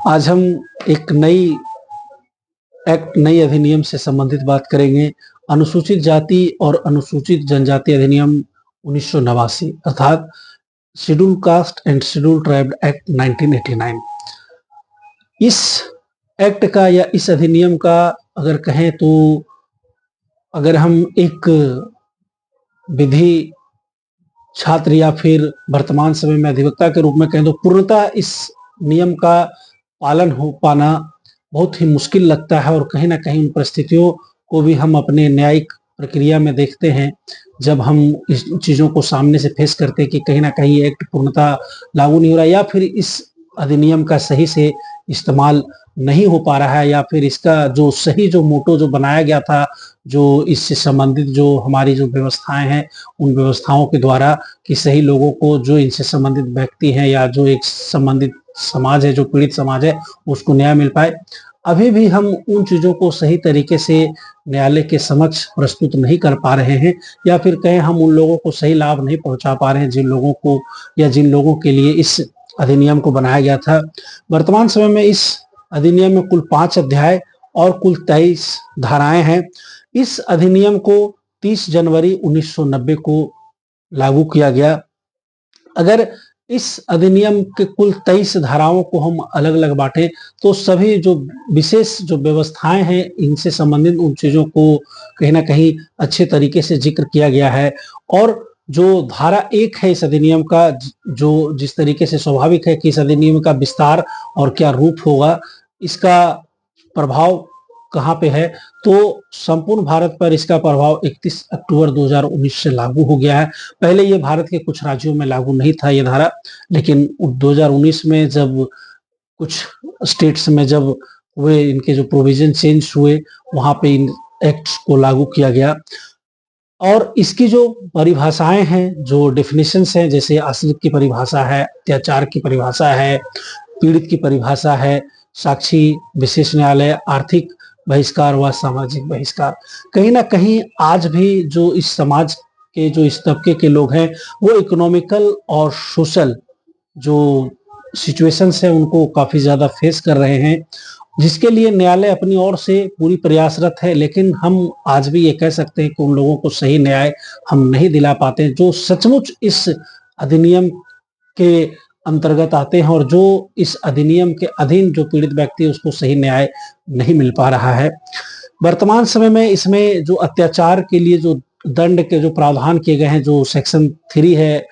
आज हम एक नई अधिनियम से संबंधित बात करेंगे। अनुसूचित जाति और अनुसूचित जनजाति अधिनियम 1989 अर्थात schedule caste and schedule tribe act 1989। इस एक्ट का या इस अधिनियम का अगर कहें तो अगर हम एक विधि छात्र या फिर वर्तमान समय में अधिवक्ता के रूप में कहें तो पूर्णतः इस नियम का पालन हो पाना बहुत ही मुश्किल लगता है। और कहीं ना कहीं उन परिस्थितियों को भी हम अपने न्यायिक प्रक्रिया में देखते हैं जब हम इस चीज़ों को सामने से फेस करते हैं कि कहीं ना कहीं एक्ट पूर्णतः लागू नहीं हो रहा या फिर इस अधिनियम का सही से इस्तेमाल नहीं हो पा रहा है या फिर इसका जो सही जो मोटो जो बनाया गया था, जो इससे संबंधित जो हमारी जो व्यवस्थाएं हैं उन व्यवस्थाओं के द्वारा कि सही लोगों को जो इनसे संबंधित व्यक्ति हैं या जो एक संबंधित समाज है, जो पीड़ित समाज है, उसको न्याय मिल पाए। अभी भी हम उन चीज़ों को सही तरीके से न्यायालय के समक्ष प्रस्तुत नहीं कर पा रहे हैं या फिर कहें हम उन लोगों को सही लाभ नहीं पहुंचा पा रहे हैं जिन लोगों को या जिन लोगों के लिए इस अधिनियम को बनाया गया था। वर्तमान समय में इस अधिनियम में कुल 5 अध्याय और कुल 23 धाराएं हैं। इस अधिनियम को 30 जनवरी 1990 को लागू किया गया। अगर इस अधिनियम के कुल 23 धाराओं को हम अलग अलग बांटें तो सभी जो विशेष जो व्यवस्थाएं हैं इनसे संबंधित उन चीजों को कहीं ना कहीं अच्छे तरीके से जिक्र किया गया है। और जो धारा 1 है इस अधिनियम का, जो जिस तरीके से स्वाभाविक है कि इस अधिनियम का विस्तार और क्या रूप होगा, इसका प्रभाव कहाँ पे है, तो संपूर्ण भारत पर इसका प्रभाव 31 अक्टूबर 2019 से लागू हो गया है। पहले ये भारत के कुछ राज्यों में लागू नहीं था ये धारा, लेकिन 2019 में जब कुछ स्टेट्स में जब हुए इनके जो प्रोविजन चेंज हुए वहां पे इन एक्ट्स को लागू किया गया। और इसकी जो परिभाषाएं हैं, जो डेफिनेशंस हैं, जैसे आश्रित की परिभाषा है, अत्याचार की परिभाषा है, पीड़ित की परिभाषा है, साक्षी विशेष न्यायालय, आर्थिक बहिष्कार व सामाजिक बहिष्कार, कहीं ना कहीं आज भी जो इस समाज के जो इस तबके के लोग हैं वो इकोनॉमिकल और सोशल जो सिचुएशंस है उनको काफी ज्यादा फेस कर रहे हैं, जिसके लिए न्यायालय अपनी ओर से पूरी प्रयासरत है। लेकिन हम आज भी ये कह सकते हैं कि उन लोगों को सही न्याय हम नहीं दिला पाते जो सचमुच इस अधिनियम के अंतर्गत आते हैं और जो इस अधिनियम के अधीन जो पीड़ित व्यक्ति है उसको सही न्याय नहीं मिल पा रहा है। वर्तमान समय में इसमें जो अत्याचार के लिए जो दंड के जो प्रावधान किए गए हैं, जो सेक्शन 3 है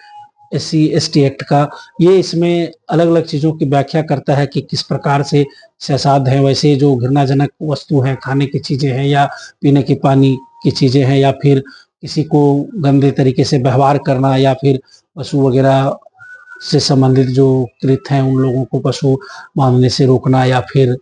SC/ST एक्ट का, ये इसमें अलग अलग चीजों की व्याख्या करता है कि किस प्रकार से सासाध है। वैसे जो घृणाजनक वस्तु है, खाने की चीजें हैं या पीने की पानी की चीजें हैं या फिर किसी को गंदे तरीके से व्यवहार करना या फिर पशु वगैरह से संबंधित जो कृत्य हैं उन लोगों को पशु बांधने से रोकना या फिर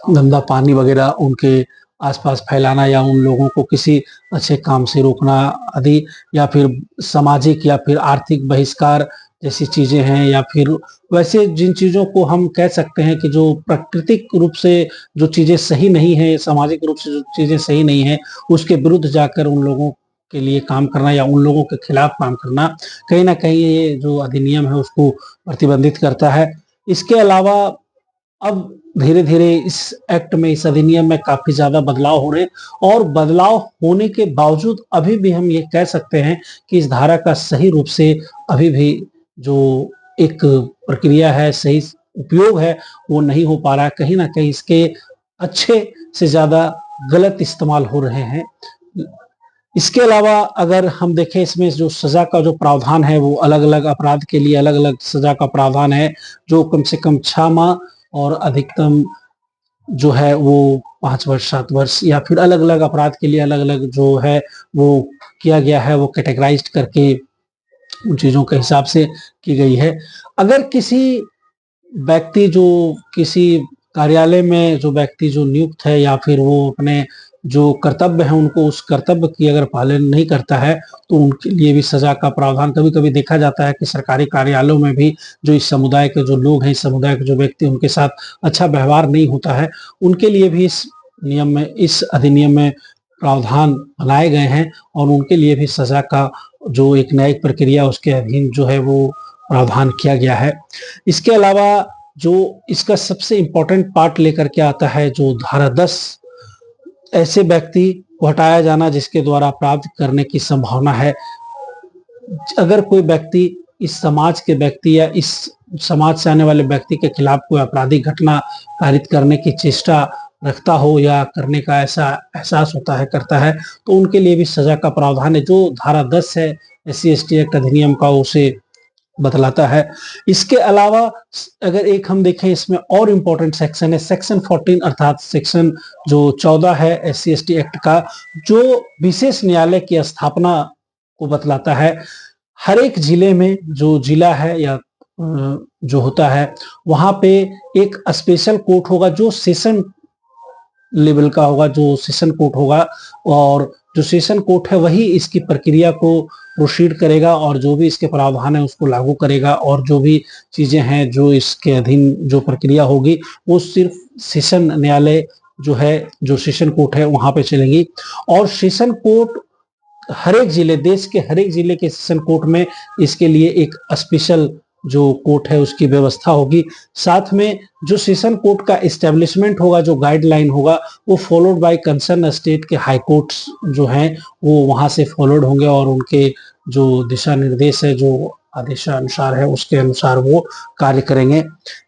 गंदा पानी वगैरह उनके आसपास फैलाना या उन लोगों को किसी अच्छे काम से रोकना आदि, या फिर सामाजिक या फिर आर्थिक बहिष्कार जैसी चीजें हैं, या फिर वैसे जिन चीजों को हम कह सकते हैं कि जो प्राकृतिक रूप से जो चीजें सही नहीं है, सामाजिक रूप से जो चीजें सही नहीं है, उसके विरुद्ध जाकर उन लोगों के लिए काम करना या उन लोगों के खिलाफ काम करना, कहीं ना कहीं ये जो अधिनियम है उसको प्रतिबंधित करता है। इसके अलावा अब धीरे धीरे इस एक्ट में, इस अधिनियम में काफी ज्यादा बदलाव हो रहे हैं और बदलाव होने के बावजूद अभी भी हम ये कह सकते हैं कि इस धारा का सही रूप से अभी भी जो एक प्रक्रिया है, सही उपयोग है, वो नहीं हो पा रहा है। कहीं ना कहीं इसके अच्छे से ज्यादा गलत इस्तेमाल हो रहे हैं। इसके अलावा अगर हम देखें इसमें जो सजा का जो प्रावधान है वो अलग अलग अपराध के लिए अलग अलग सजा का प्रावधान है, जो कम से कम 6 माह और अधिकतम जो है वो 5 वर्ष 7 वर्ष या फिर अलग अलग अपराध के लिए अलग अलग जो है वो किया गया है, वो कैटेगराइज्ड करके उन चीजों के हिसाब से की गई है। अगर किसी व्यक्ति जो किसी कार्यालय में जो व्यक्ति जो नियुक्त है या फिर वो अपने जो कर्तव्य है उनको उस कर्तव्य की अगर पालन नहीं करता है तो उनके लिए भी सजा का प्रावधान कभी कभी देखा जाता है कि सरकारी कार्यालयों में भी जो इस समुदाय के जो लोग हैं, इस समुदाय के जो व्यक्ति उनके साथ अच्छा व्यवहार नहीं होता है, उनके लिए भी इस नियम में, इस अधिनियम में प्रावधान बनाए गए हैं और उनके लिए भी सजा का जो एक न्यायिक प्रक्रिया उसके अधीन जो है वो प्रावधान किया गया है। इसके अलावा जो इसका सबसे इम्पोर्टेंट पार्ट लेकर के आता है, जो धारा 10, ऐसे व्यक्ति को हटाया जाना जिसके द्वारा अपराध करने की संभावना है। अगर कोई व्यक्ति इस समाज के व्यक्ति या इस समाज से आने वाले व्यक्ति के खिलाफ कोई आपराधिक घटना पारित करने की चेष्टा रखता हो या करने का ऐसा एहसास होता है, करता है, तो उनके लिए भी सजा का प्रावधान है, जो धारा 10 है SC/ST एक्ट अधिनियम का, उसे बतलाता है। इसके अलावा अगर एक हम देखें, इसमें और इम्पोर्टेंट सेक्शन है, सेक्शन 14 अर्थात सेक्शन जो 14 है SC/ST एक्ट का, जो विशेष न्यायालय की स्थापना को बतलाता है। हर एक जिले में जो जिला है या जो होता है, वहां पे एक स्पेशल कोर्ट होगा जो सेशन लेवल का होगा, जो सेशन कोर्ट होगा, और जो सेशन कोर्ट है वही इसकी प्रक्रिया को प्रोसीड करेगा और जो भी इसके प्रावधान है उसको लागू करेगा, और जो भी चीजें हैं जो इसके अधीन जो प्रक्रिया होगी वो सिर्फ सेशन न्यायालय जो है, जो सेशन कोर्ट है, वहां पे चलेंगी। और सेशन कोर्ट हर एक जिले, देश के हर एक जिले के सेशन कोर्ट में इसके लिए एक स्पेशल जो कोर्ट है उसकी व्यवस्था होगी। साथ में जो सेशन कोर्ट का एस्टेब्लिशमेंट होगा, जो गाइडलाइन होगा, वो फॉलोड बाय कंसर्न स्टेट के हाई कोर्ट्स जो हैं वो वहां से फॉलोड होंगे, और उनके जो दिशा निर्देश है, जो आदेशानुसार है, उसके अनुसार वो कार्य करेंगे।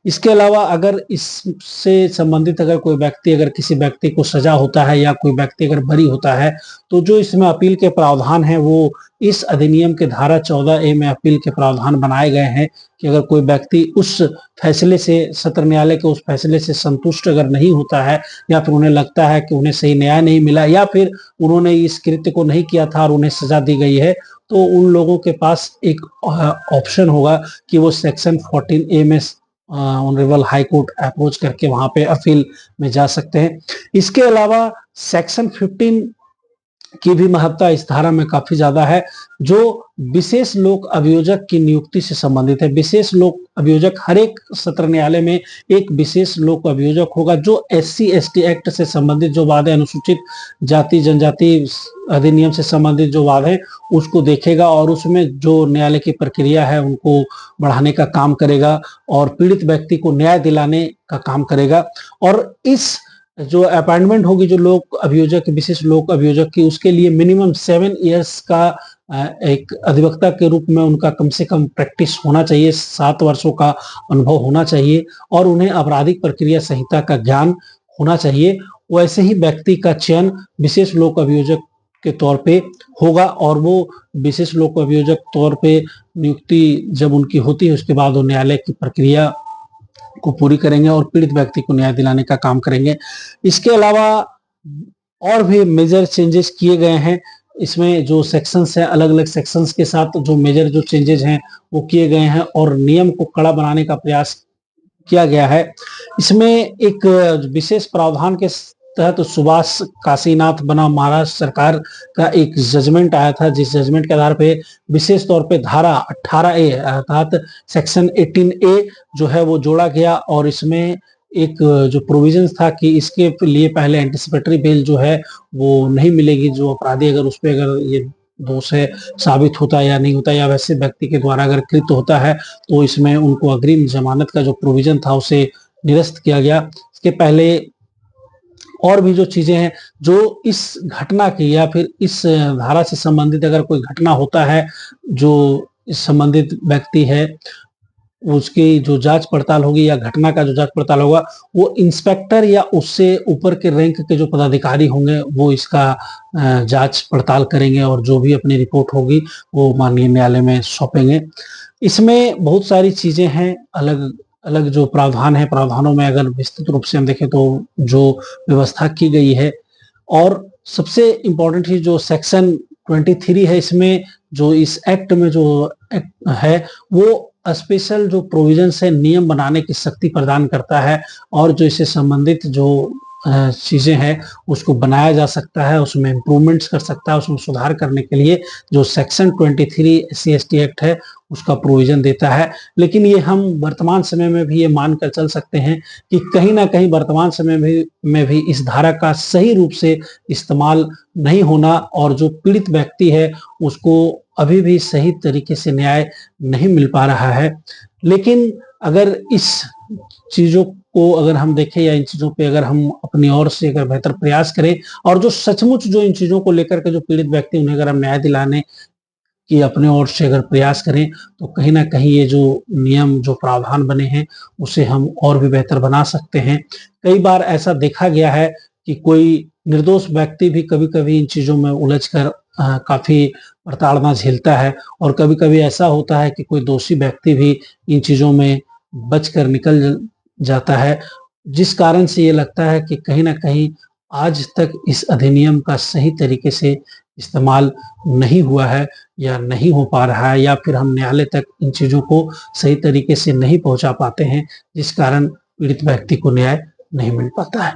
इसके अलावा अगर इससे संबंधित अगर कोई व्यक्ति, अगर किसी व्यक्ति को सजा होता है या कोई व्यक्ति अगर बरी होता है, तो जो इसमें अपील के प्रावधान है वो इस अधिनियम के धारा 14A में अपील के प्रावधान बनाए गए हैं कि अगर कोई व्यक्ति उस फैसले से, सत्र न्यायालय के उस फैसले से संतुष्ट अगर नहीं होता है, या फिर उन्हें लगता है कि उन्हें सही न्याय नहीं मिला, या फिर उन्होंने इस कृत्य को नहीं किया था और उन्हें सजा दी गई है, तो उन लोगों के पास एक ऑप्शन होगा कि वो सेक्शन 14A में ऑनरेबल हाई कोर्ट अप्रोच करके वहां पे अपील में जा सकते हैं। इसके अलावा सेक्शन 15 की भी महत्ता इस धारा में काफी ज्यादा है, जो विशेष लोक अभियोजक की नियुक्ति से संबंधित है। विशेष लोक अभियोजक, हर एक सत्र न्यायालय में एक विशेष लोक अभियोजक होगा जो SC/ST एक्ट से संबंधित जो वाद है, अनुसूचित जाति जनजाति अधिनियम से संबंधित जो वाद है उसको देखेगा, और उसमें जो न्यायालय की प्रक्रिया है उनको बढ़ाने का काम करेगा और पीड़ित व्यक्ति को न्याय दिलाने का काम करेगा। और इस जो अपॉइंटमेंट होगी जो लोक अभियोजक, विशेष लोक अभियोजक की, उसके लिए मिनिमम 7 इयर्स का एक अधिवक्ता के रूप में उनका कम से कम प्रैक्टिस होना चाहिए, 7 वर्षों का अनुभव होना चाहिए, और उन्हें आपराधिक प्रक्रिया संहिता का ज्ञान होना चाहिए। वैसे ही व्यक्ति का चयन विशेष लोक अभियोजक के तौर पे होगा, और वो विशेष लोक अभियोजक तौर पे नियुक्ति जब उनकी होती है उसके बाद वो न्यायालय की प्रक्रिया को पूरी करेंगे और पीड़ित व्यक्ति को न्याय दिलाने का काम करेंगे। इसके अलावा और भी मेजर चेंजेस किए गए हैं। इसमें जो सेक्शंस है, अलग अलग सेक्शंस के साथ जो मेजर जो चेंजेस हैं वो किए गए हैं, और नियम को कड़ा बनाने का प्रयास किया गया है। इसमें एक विशेष प्रावधान के तहत सुभाष काशीनाथ बनाम महाराष्ट्र सरकार का एक जजमेंट आया था, जिस जजमेंट के आधार पे विशेष तौर पे धारा 18A अर्थात सेक्शन 18A जो है वो जोड़ा गया, और इसमें एक जो प्रोविजन था कि इसके लिए पहले एंटिसिपेटरी बेल जो है वो नहीं मिलेगी, जो अपराधी अगर उस पर अगर ये दोष है साबित होता है या नहीं होता, या वैसे व्यक्ति के द्वारा अगर कृत्य होता है, तो इसमें उनको अग्रिम जमानत का जो प्रोविजन था उसे निरस्त किया गया। इसके पहले और भी जो चीजें हैं, जो इस घटना की या फिर इस धारा से संबंधित अगर कोई घटना होता है, जो इस संबंधित व्यक्ति है उसकी जो जांच पड़ताल होगी या घटना का जो जांच पड़ताल होगा, वो इंस्पेक्टर या उससे ऊपर के रैंक के जो पदाधिकारी होंगे वो इसका जांच पड़ताल करेंगे, और जो भी अपनी रिपोर्ट होगी वो माननीय न्यायालय में सौंपेंगे। इसमें बहुत सारी चीजें हैं, अलग अलग जो प्रावधान है, प्रावधानों में अगर विस्तृत रूप से हम देखें तो जो व्यवस्था की गई है, और सबसे इम्पोर्टेंट चीज जो सेक्शन 23 है, इसमें जो इस एक्ट में जो एक्ट है वो स्पेशल जो प्रोविजंस है, नियम बनाने की शक्ति प्रदान करता है, और जो इससे संबंधित जो चीजें हैं उसको बनाया जा सकता है, उसमें इम्प्रूवमेंट्स कर सकता है, उसमें सुधार करने के लिए जो सेक्शन 23 SC/ST एक्ट है उसका प्रोविजन देता है। लेकिन ये हम वर्तमान समय में भी ये मानकर चल सकते हैं कि कहीं ना कहीं वर्तमान समय में भी इस धारा का सही रूप से इस्तेमाल नहीं होना, और जो पीड़ित व्यक्ति है उसको अभी भी सही तरीके से न्याय नहीं मिल पा रहा है। लेकिन अगर इस चीज़ों को अगर हम देखें या इन चीज़ों पे अगर हम अपनी ओर से अगर बेहतर प्रयास करें और जो सचमुच जो इन चीज़ों को लेकर के जो पीड़ित व्यक्ति उन्हें अगर हम न्याय दिलाने की अपने ओर से अगर प्रयास करें, तो कहीं न कहीं ये जो नियम जो प्रावधान बने हैं, उसे हम और भी बेहतर बना सकते हैं। कई बार ऐसा देखा गया है कि कोई निर्दोष व्यक्ति भी कभी-कभी इन चीज़ों में उलझ कर काफ़ी प्रताड़ना झेलता है और कभी-कभी ऐसा होता है कि कोई दोषी व्यक्ति भी इन चीज़ों में बचकर निकल जाता है, जिस कारण से ये लगता है कि कहीं न कहीं आज तक इस अधिनियम का सही तरीके से इस्तेमाल नहीं हुआ है या नहीं हो पा रहा है या फिर हम न्यायालय तक इन चीज़ों को सही तरीके से नहीं पहुँचा पाते हैं, जिस कारण पीड़ित व्यक्ति को न्याय नहीं मिल पाता है।